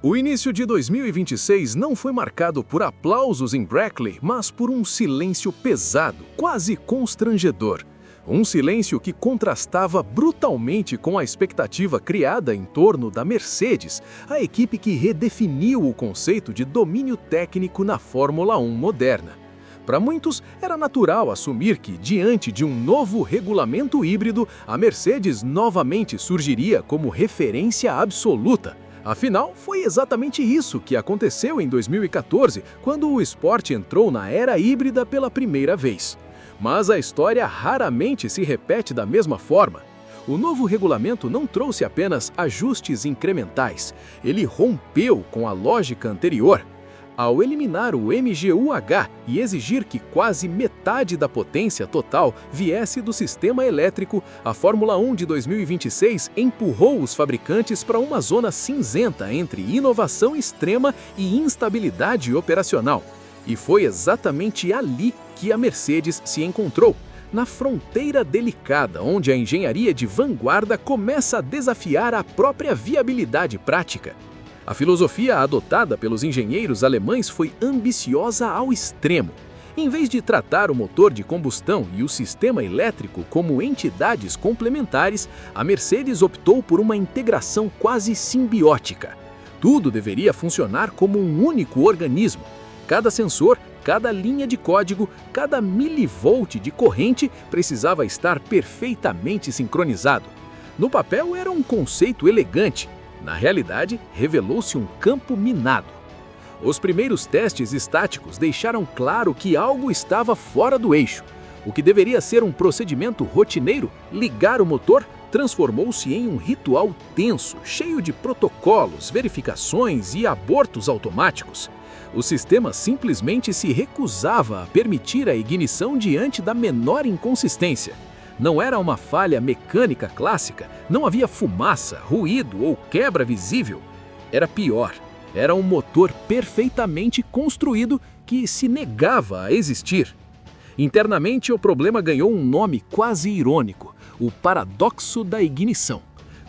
O início de 2026 não foi marcado por aplausos em Brackley, mas por um silêncio pesado, quase constrangedor. Um silêncio que contrastava brutalmente com a expectativa criada em torno da Mercedes, a equipe que redefiniu o conceito de domínio técnico na Fórmula 1 moderna. Para muitos, era natural assumir que, diante de um novo regulamento híbrido, a Mercedes novamente surgiria como referência absoluta. Afinal, foi exatamente isso que aconteceu em 2014, quando o esporte entrou na era híbrida pela primeira vez. Mas a história raramente se repete da mesma forma. O novo regulamento não trouxe apenas ajustes incrementais, ele rompeu com a lógica anterior. Ao eliminar o MGU-H e exigir que quase metade da potência total viesse do sistema elétrico, a Fórmula 1 de 2026 empurrou os fabricantes para uma zona cinzenta entre inovação extrema e instabilidade operacional. E foi exatamente ali que a Mercedes se encontrou, na fronteira delicada onde a engenharia de vanguarda começa a desafiar a própria viabilidade prática. A filosofia adotada pelos engenheiros alemães foi ambiciosa ao extremo. Em vez de tratar o motor de combustão e o sistema elétrico como entidades complementares, a Mercedes optou por uma integração quase simbiótica. Tudo deveria funcionar como um único organismo. Cada sensor, cada linha de código, cada milivolt de corrente precisava estar perfeitamente sincronizado. No papel era um conceito elegante. Na realidade, revelou-se um campo minado. Os primeiros testes estáticos deixaram claro que algo estava fora do eixo. O que deveria ser um procedimento rotineiro, ligar o motor, transformou-se em um ritual tenso, cheio de protocolos, verificações e abortos automáticos. O sistema simplesmente se recusava a permitir a ignição diante da menor inconsistência. Não era uma falha mecânica clássica, não havia fumaça, ruído ou quebra visível. Era pior, era um motor perfeitamente construído que se negava a existir. Internamente, o problema ganhou um nome quase irônico: o paradoxo da ignição.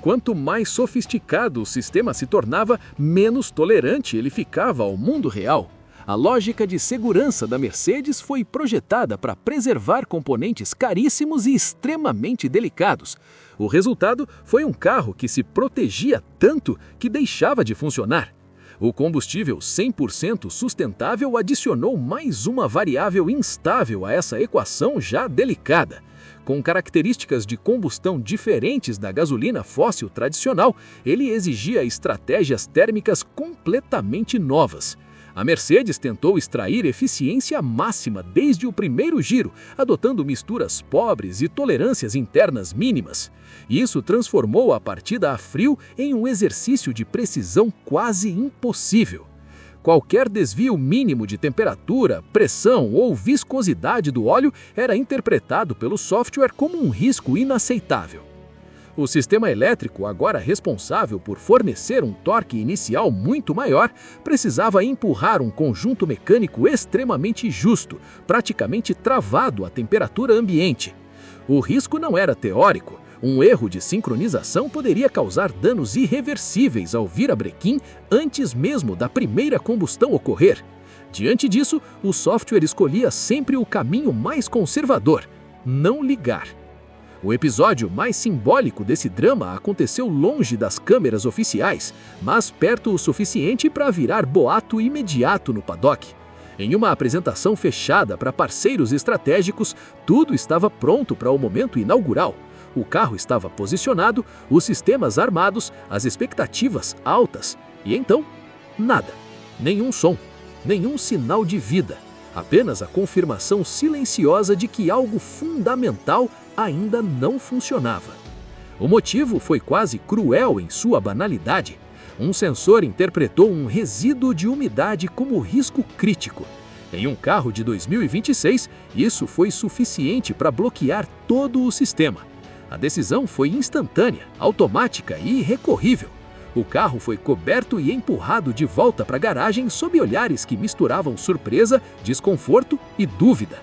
Quanto mais sofisticado o sistema se tornava, menos tolerante ele ficava ao mundo real. A lógica de segurança da Mercedes foi projetada para preservar componentes caríssimos e extremamente delicados. O resultado foi um carro que se protegia tanto que deixava de funcionar. O combustível 100% sustentável adicionou mais uma variável instável a essa equação já delicada. Com características de combustão diferentes da gasolina fóssil tradicional, ele exigia estratégias térmicas completamente novas. A Mercedes tentou extrair eficiência máxima desde o primeiro giro, adotando misturas pobres e tolerâncias internas mínimas. Isso transformou a partida a frio em um exercício de precisão quase impossível. Qualquer desvio mínimo de temperatura, pressão ou viscosidade do óleo era interpretado pelo software como um risco inaceitável. O sistema elétrico, agora responsável por fornecer um torque inicial muito maior, precisava empurrar um conjunto mecânico extremamente justo, praticamente travado à temperatura ambiente. O risco não era teórico. Um erro de sincronização poderia causar danos irreversíveis ao virabrequim antes mesmo da primeira combustão ocorrer. Diante disso, o software escolhia sempre o caminho mais conservador: não ligar. O episódio mais simbólico desse drama aconteceu longe das câmeras oficiais, mas perto o suficiente para virar boato imediato no paddock. Em uma apresentação fechada para parceiros estratégicos, tudo estava pronto para o momento inaugural. O carro estava posicionado, os sistemas armados, as expectativas altas. E então, nada. Nenhum som, nenhum sinal de vida. Apenas a confirmação silenciosa de que algo fundamental ainda não funcionava. O motivo foi quase cruel em sua banalidade. Um sensor interpretou um resíduo de umidade como risco crítico. Em um carro de 2026, isso foi suficiente para bloquear todo o sistema. A decisão foi instantânea, automática e irrecorrível. O carro foi coberto e empurrado de volta para a garagem sob olhares que misturavam surpresa, desconforto e dúvida.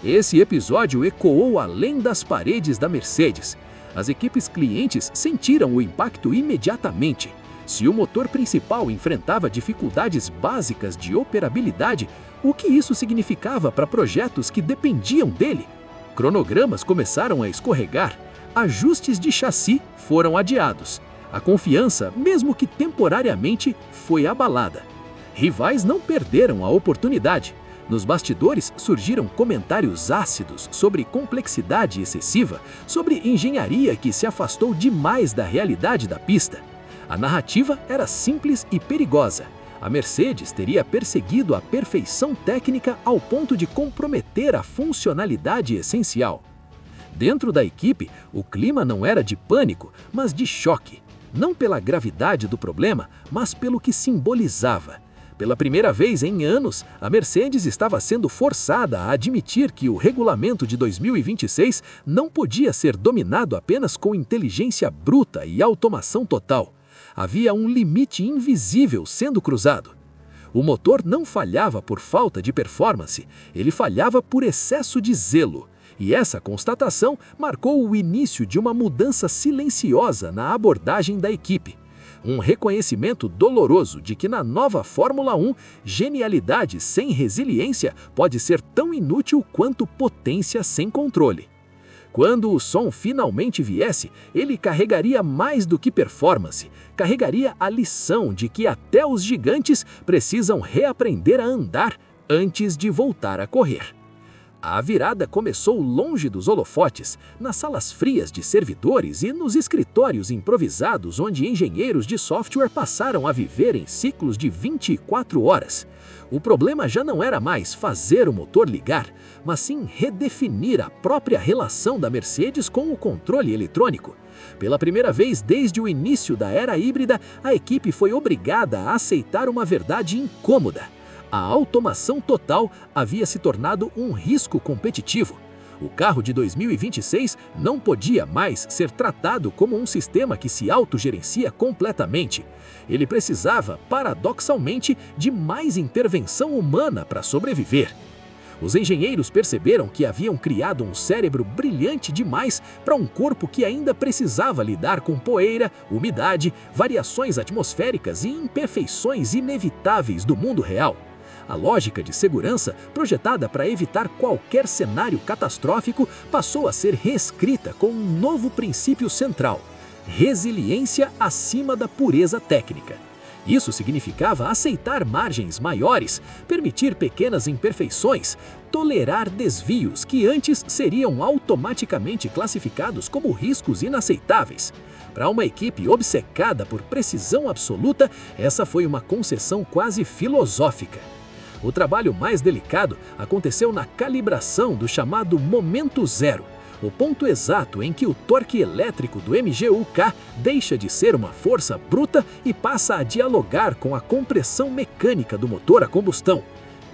Esse episódio ecoou além das paredes da Mercedes. As equipes clientes sentiram o impacto imediatamente. Se o motor principal enfrentava dificuldades básicas de operabilidade, o que isso significava para projetos que dependiam dele? Cronogramas começaram a escorregar, ajustes de chassi foram adiados. A confiança, mesmo que temporariamente, foi abalada. Rivais não perderam a oportunidade. Nos bastidores surgiram comentários ácidos sobre complexidade excessiva, sobre engenharia que se afastou demais da realidade da pista. A narrativa era simples e perigosa. A Mercedes teria perseguido a perfeição técnica ao ponto de comprometer a funcionalidade essencial. Dentro da equipe, o clima não era de pânico, mas de choque. Não pela gravidade do problema, mas pelo que simbolizava. Pela primeira vez em anos, a Mercedes estava sendo forçada a admitir que o regulamento de 2026 não podia ser dominado apenas com inteligência bruta e automação total. Havia um limite invisível sendo cruzado. O motor não falhava por falta de performance, ele falhava por excesso de zelo. E essa constatação marcou o início de uma mudança silenciosa na abordagem da equipe. Um reconhecimento doloroso de que na nova Fórmula 1, genialidade sem resiliência pode ser tão inútil quanto potência sem controle. Quando o som finalmente viesse, ele carregaria mais do que performance, carregaria a lição de que até os gigantes precisam reaprender a andar antes de voltar a correr. A virada começou longe dos holofotes, nas salas frias de servidores e nos escritórios improvisados onde engenheiros de software passaram a viver em ciclos de 24 horas. O problema já não era mais fazer o motor ligar, mas sim redefinir a própria relação da Mercedes com o controle eletrônico. Pela primeira vez desde o início da era híbrida, a equipe foi obrigada a aceitar uma verdade incômoda. A automação total havia se tornado um risco competitivo. O carro de 2026 não podia mais ser tratado como um sistema que se autogerencia completamente. Ele precisava, paradoxalmente, de mais intervenção humana para sobreviver. Os engenheiros perceberam que haviam criado um cérebro brilhante demais para um corpo que ainda precisava lidar com poeira, umidade, variações atmosféricas e imperfeições inevitáveis do mundo real. A lógica de segurança, projetada para evitar qualquer cenário catastrófico, passou a ser reescrita com um novo princípio central: resiliência acima da pureza técnica. Isso significava aceitar margens maiores, permitir pequenas imperfeições, tolerar desvios que antes seriam automaticamente classificados como riscos inaceitáveis. Para uma equipe obcecada por precisão absoluta, essa foi uma concessão quase filosófica. O trabalho mais delicado aconteceu na calibração do chamado momento zero, o ponto exato em que o torque elétrico do MGU-K deixa de ser uma força bruta e passa a dialogar com a compressão mecânica do motor a combustão.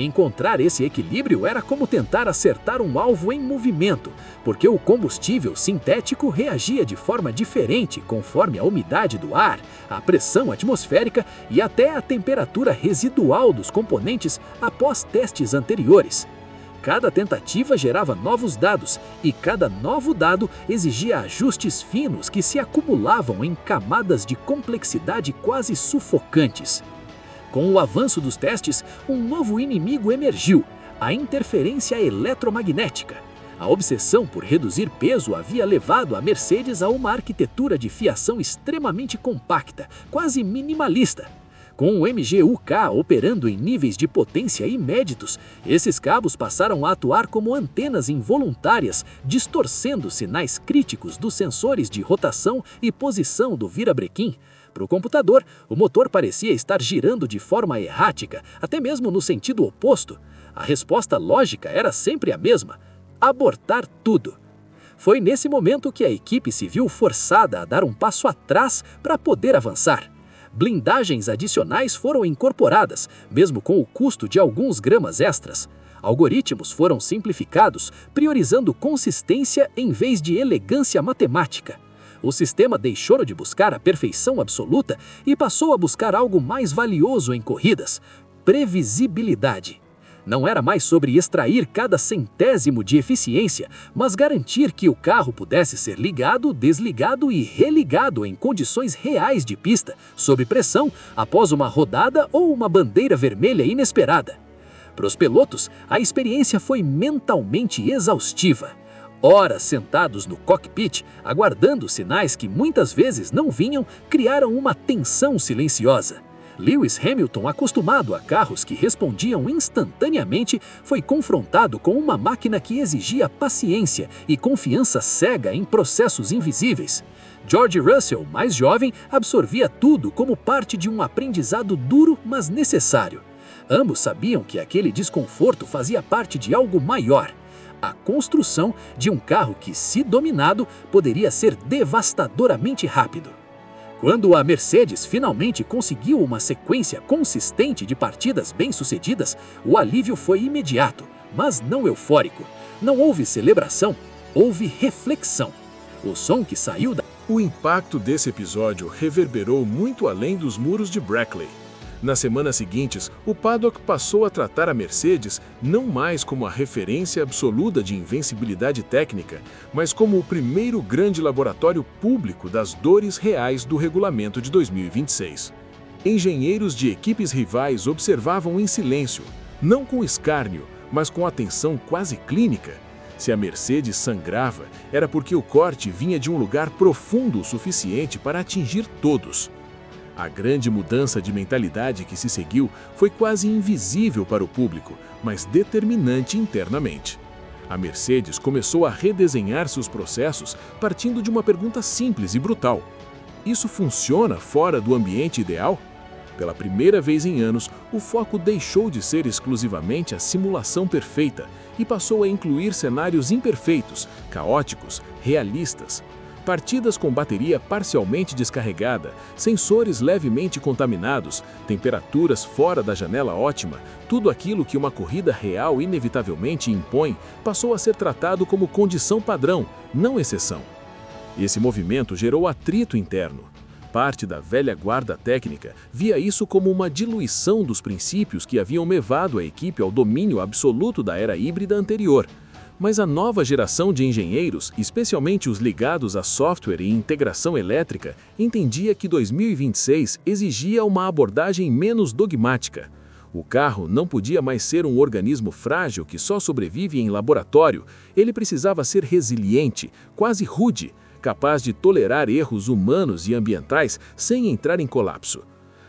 Encontrar esse equilíbrio era como tentar acertar um alvo em movimento, porque o combustível sintético reagia de forma diferente conforme a umidade do ar, a pressão atmosférica e até a temperatura residual dos componentes após testes anteriores. Cada tentativa gerava novos dados, e cada novo dado exigia ajustes finos que se acumulavam em camadas de complexidade quase sufocantes. Com o avanço dos testes, um novo inimigo emergiu: a interferência eletromagnética. A obsessão por reduzir peso havia levado a Mercedes a uma arquitetura de fiação extremamente compacta, quase minimalista. Com o MGU-K operando em níveis de potência inéditos, esses cabos passaram a atuar como antenas involuntárias, distorcendo sinais críticos dos sensores de rotação e posição do virabrequim. Para o computador, o motor parecia estar girando de forma errática, até mesmo no sentido oposto. A resposta lógica era sempre a mesma: abortar tudo. Foi nesse momento que a equipe se viu forçada a dar um passo atrás para poder avançar. Blindagens adicionais foram incorporadas, mesmo com o custo de alguns gramas extras. Algoritmos foram simplificados, priorizando consistência em vez de elegância matemática. O sistema deixou de buscar a perfeição absoluta e passou a buscar algo mais valioso em corridas: previsibilidade. Não era mais sobre extrair cada centésimo de eficiência, mas garantir que o carro pudesse ser ligado, desligado e religado em condições reais de pista, sob pressão, após uma rodada ou uma bandeira vermelha inesperada. Para os pilotos, a experiência foi mentalmente exaustiva. Horas sentados no cockpit, aguardando sinais que muitas vezes não vinham, criaram uma tensão silenciosa. Lewis Hamilton, acostumado a carros que respondiam instantaneamente, foi confrontado com uma máquina que exigia paciência e confiança cega em processos invisíveis. George Russell, mais jovem, absorvia tudo como parte de um aprendizado duro, mas necessário. Ambos sabiam que aquele desconforto fazia parte de algo maior: a construção de um carro que, se dominado, poderia ser devastadoramente rápido. Quando a Mercedes finalmente conseguiu uma sequência consistente de partidas bem-sucedidas, o alívio foi imediato, mas não eufórico. Não houve celebração, houve reflexão. O som que saiu da... O impacto desse episódio reverberou muito além dos muros de Brackley. Nas semanas seguintes, o paddock passou a tratar a Mercedes não mais como a referência absoluta de invencibilidade técnica, mas como o primeiro grande laboratório público das dores reais do regulamento de 2026. Engenheiros de equipes rivais observavam em silêncio, não com escárnio, mas com atenção quase clínica. Se a Mercedes sangrava, era porque o corte vinha de um lugar profundo o suficiente para atingir todos. A grande mudança de mentalidade que se seguiu foi quase invisível para o público, mas determinante internamente. A Mercedes começou a redesenhar seus processos partindo de uma pergunta simples e brutal: isso funciona fora do ambiente ideal? Pela primeira vez em anos, o foco deixou de ser exclusivamente a simulação perfeita e passou a incluir cenários imperfeitos, caóticos, realistas. Partidas com bateria parcialmente descarregada, sensores levemente contaminados, temperaturas fora da janela ótima, tudo aquilo que uma corrida real inevitavelmente impõe, passou a ser tratado como condição padrão, não exceção. Esse movimento gerou atrito interno. Parte da velha guarda técnica via isso como uma diluição dos princípios que haviam levado a equipe ao domínio absoluto da era híbrida anterior. Mas a nova geração de engenheiros, especialmente os ligados a software e integração elétrica, entendia que 2026 exigia uma abordagem menos dogmática. O carro não podia mais ser um organismo frágil que só sobrevive em laboratório. Ele precisava ser resiliente, quase rude, capaz de tolerar erros humanos e ambientais sem entrar em colapso.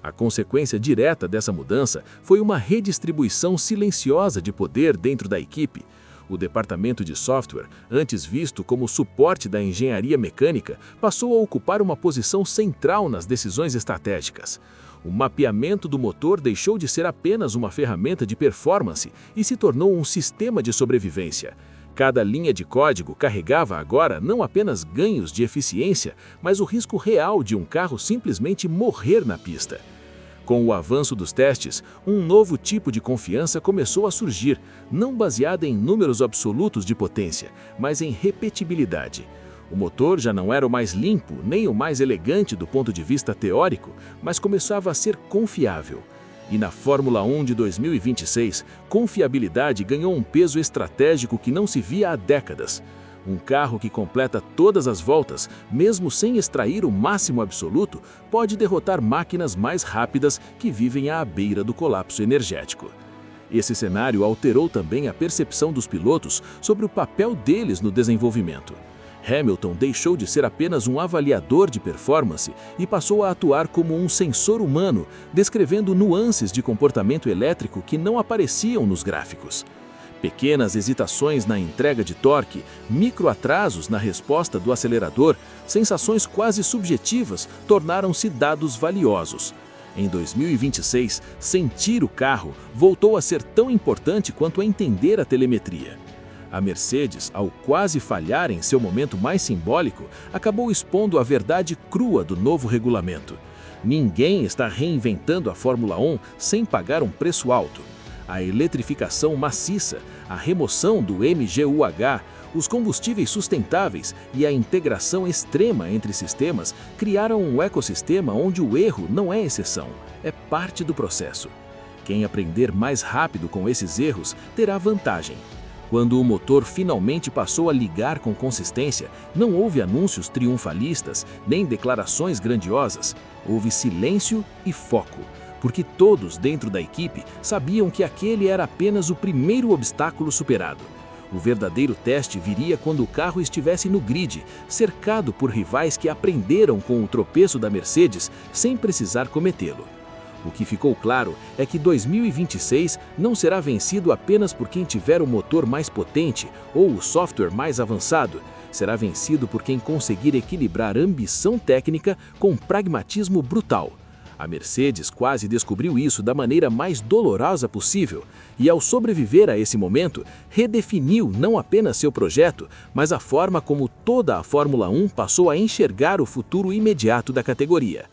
A consequência direta dessa mudança foi uma redistribuição silenciosa de poder dentro da equipe. O departamento de software, antes visto como suporte da engenharia mecânica, passou a ocupar uma posição central nas decisões estratégicas. O mapeamento do motor deixou de ser apenas uma ferramenta de performance e se tornou um sistema de sobrevivência. Cada linha de código carregava agora não apenas ganhos de eficiência, mas o risco real de um carro simplesmente morrer na pista. Com o avanço dos testes, um novo tipo de confiança começou a surgir, não baseada em números absolutos de potência, mas em repetibilidade. O motor já não era o mais limpo, nem o mais elegante do ponto de vista teórico, mas começava a ser confiável. E na Fórmula 1 de 2026, confiabilidade ganhou um peso estratégico que não se via há décadas. Um carro que completa todas as voltas, mesmo sem extrair o máximo absoluto, pode derrotar máquinas mais rápidas que vivem à beira do colapso energético. Esse cenário alterou também a percepção dos pilotos sobre o papel deles no desenvolvimento. Hamilton deixou de ser apenas um avaliador de performance e passou a atuar como um sensor humano, descrevendo nuances de comportamento elétrico que não apareciam nos gráficos. Pequenas hesitações na entrega de torque, microatrasos na resposta do acelerador, sensações quase subjetivas tornaram-se dados valiosos. Em 2026, sentir o carro voltou a ser tão importante quanto entender a telemetria. A Mercedes, ao quase falhar em seu momento mais simbólico, acabou expondo a verdade crua do novo regulamento. Ninguém está reinventando a Fórmula 1 sem pagar um preço alto. A eletrificação maciça, a remoção do MGUH, os combustíveis sustentáveis e a integração extrema entre sistemas criaram um ecossistema onde o erro não é exceção, é parte do processo. Quem aprender mais rápido com esses erros terá vantagem. Quando o motor finalmente passou a ligar com consistência, não houve anúncios triunfalistas, nem declarações grandiosas. Houve silêncio e foco, porque todos dentro da equipe sabiam que aquele era apenas o primeiro obstáculo superado. O verdadeiro teste viria quando o carro estivesse no grid, cercado por rivais que aprenderam com o tropeço da Mercedes sem precisar cometê-lo. O que ficou claro é que 2026 não será vencido apenas por quem tiver o motor mais potente ou o software mais avançado. Será vencido por quem conseguir equilibrar ambição técnica com pragmatismo brutal. A Mercedes quase descobriu isso da maneira mais dolorosa possível e, ao sobreviver a esse momento, redefiniu não apenas seu projeto, mas a forma como toda a Fórmula 1 passou a enxergar o futuro imediato da categoria.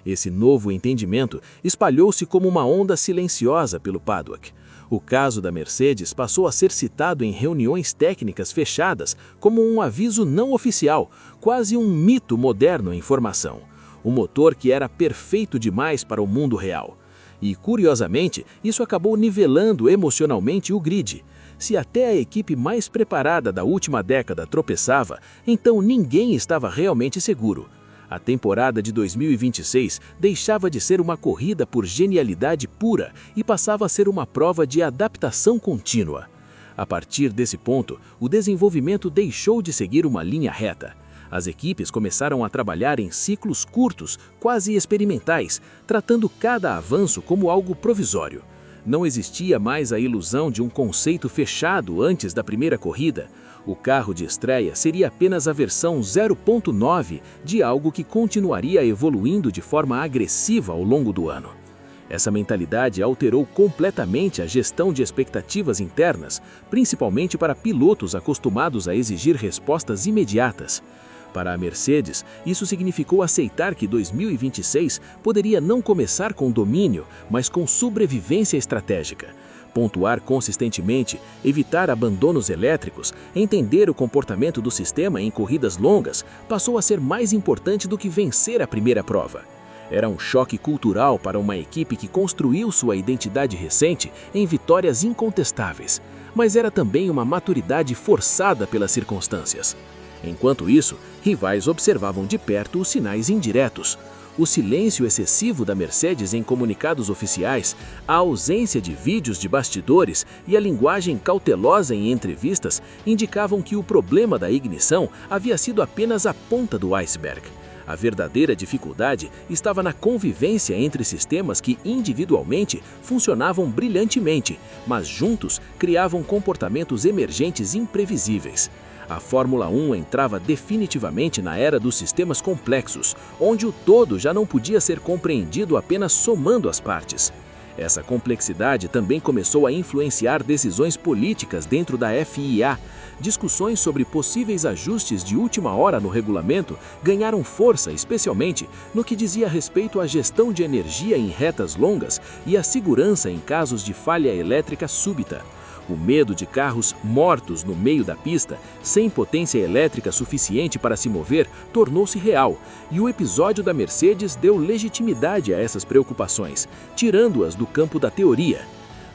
Esse novo entendimento espalhou-se como uma onda silenciosa pelo paddock. O caso da Mercedes passou a ser citado em reuniões técnicas fechadas como um aviso não oficial, quase um mito moderno em formação. O motor que era perfeito demais para o mundo real. E, curiosamente, isso acabou nivelando emocionalmente o grid. Se até a equipe mais preparada da última década tropeçava, então ninguém estava realmente seguro. A temporada de 2026 deixava de ser uma corrida por genialidade pura e passava a ser uma prova de adaptação contínua. A partir desse ponto, o desenvolvimento deixou de seguir uma linha reta. As equipes começaram a trabalhar em ciclos curtos, quase experimentais, tratando cada avanço como algo provisório. Não existia mais a ilusão de um conceito fechado antes da primeira corrida. O carro de estreia seria apenas a versão 0.9 de algo que continuaria evoluindo de forma agressiva ao longo do ano. Essa mentalidade alterou completamente a gestão de expectativas internas, principalmente para pilotos acostumados a exigir respostas imediatas. Para a Mercedes, isso significou aceitar que 2026 poderia não começar com domínio, mas com sobrevivência estratégica. Pontuar consistentemente, evitar abandonos elétricos, entender o comportamento do sistema em corridas longas passou a ser mais importante do que vencer a primeira prova. Era um choque cultural para uma equipe que construiu sua identidade recente em vitórias incontestáveis, mas era também uma maturidade forçada pelas circunstâncias. Enquanto isso, rivais observavam de perto os sinais indiretos. O silêncio excessivo da Mercedes em comunicados oficiais, a ausência de vídeos de bastidores e a linguagem cautelosa em entrevistas indicavam que o problema da ignição havia sido apenas a ponta do iceberg. A verdadeira dificuldade estava na convivência entre sistemas que individualmente funcionavam brilhantemente, mas juntos criavam comportamentos emergentes imprevisíveis. A Fórmula 1 entrava definitivamente na era dos sistemas complexos, onde o todo já não podia ser compreendido apenas somando as partes. Essa complexidade também começou a influenciar decisões políticas dentro da FIA. Discussões sobre possíveis ajustes de última hora no regulamento ganharam força, especialmente no que dizia respeito à gestão de energia em retas longas e à segurança em casos de falha elétrica súbita. O medo de carros mortos no meio da pista, sem potência elétrica suficiente para se mover, tornou-se real, e o episódio da Mercedes deu legitimidade a essas preocupações, tirando-as do campo da teoria.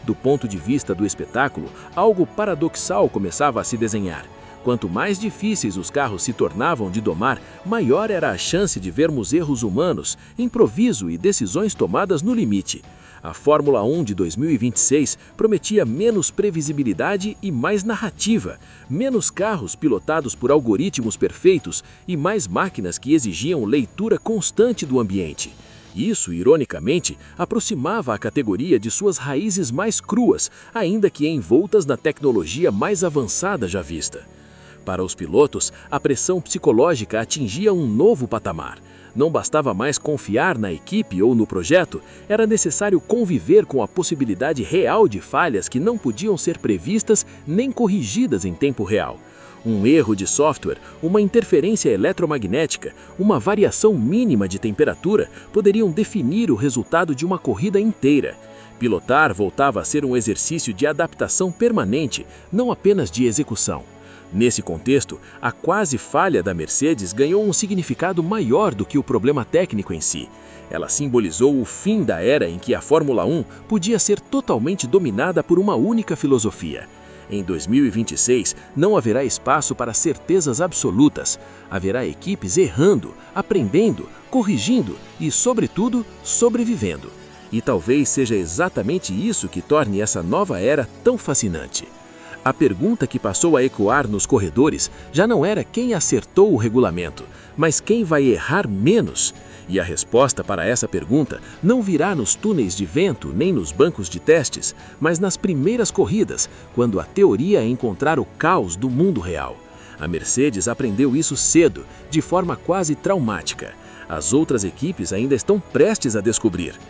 Do ponto de vista do espetáculo, algo paradoxal começava a se desenhar. Quanto mais difíceis os carros se tornavam de domar, maior era a chance de vermos erros humanos, improviso e decisões tomadas no limite. A Fórmula 1 de 2026 prometia menos previsibilidade e mais narrativa, menos carros pilotados por algoritmos perfeitos e mais máquinas que exigiam leitura constante do ambiente. Isso, ironicamente, aproximava a categoria de suas raízes mais cruas, ainda que envoltas na tecnologia mais avançada já vista. Para os pilotos, a pressão psicológica atingia um novo patamar. Não bastava mais confiar na equipe ou no projeto, era necessário conviver com a possibilidade real de falhas que não podiam ser previstas nem corrigidas em tempo real. Um erro de software, uma interferência eletromagnética, uma variação mínima de temperatura poderiam definir o resultado de uma corrida inteira. Pilotar voltava a ser um exercício de adaptação permanente, não apenas de execução. Nesse contexto, a quase falha da Mercedes ganhou um significado maior do que o problema técnico em si. Ela simbolizou o fim da era em que a Fórmula 1 podia ser totalmente dominada por uma única filosofia. Em 2026, não haverá espaço para certezas absolutas. Haverá equipes errando, aprendendo, corrigindo e, sobretudo, sobrevivendo. E talvez seja exatamente isso que torne essa nova era tão fascinante. A pergunta que passou a ecoar nos corredores já não era quem acertou o regulamento, mas quem vai errar menos. E a resposta para essa pergunta não virá nos túneis de vento nem nos bancos de testes, mas nas primeiras corridas, quando a teoria encontrar o caos do mundo real. A Mercedes aprendeu isso cedo, de forma quase traumática. As outras equipes ainda estão prestes a descobrir.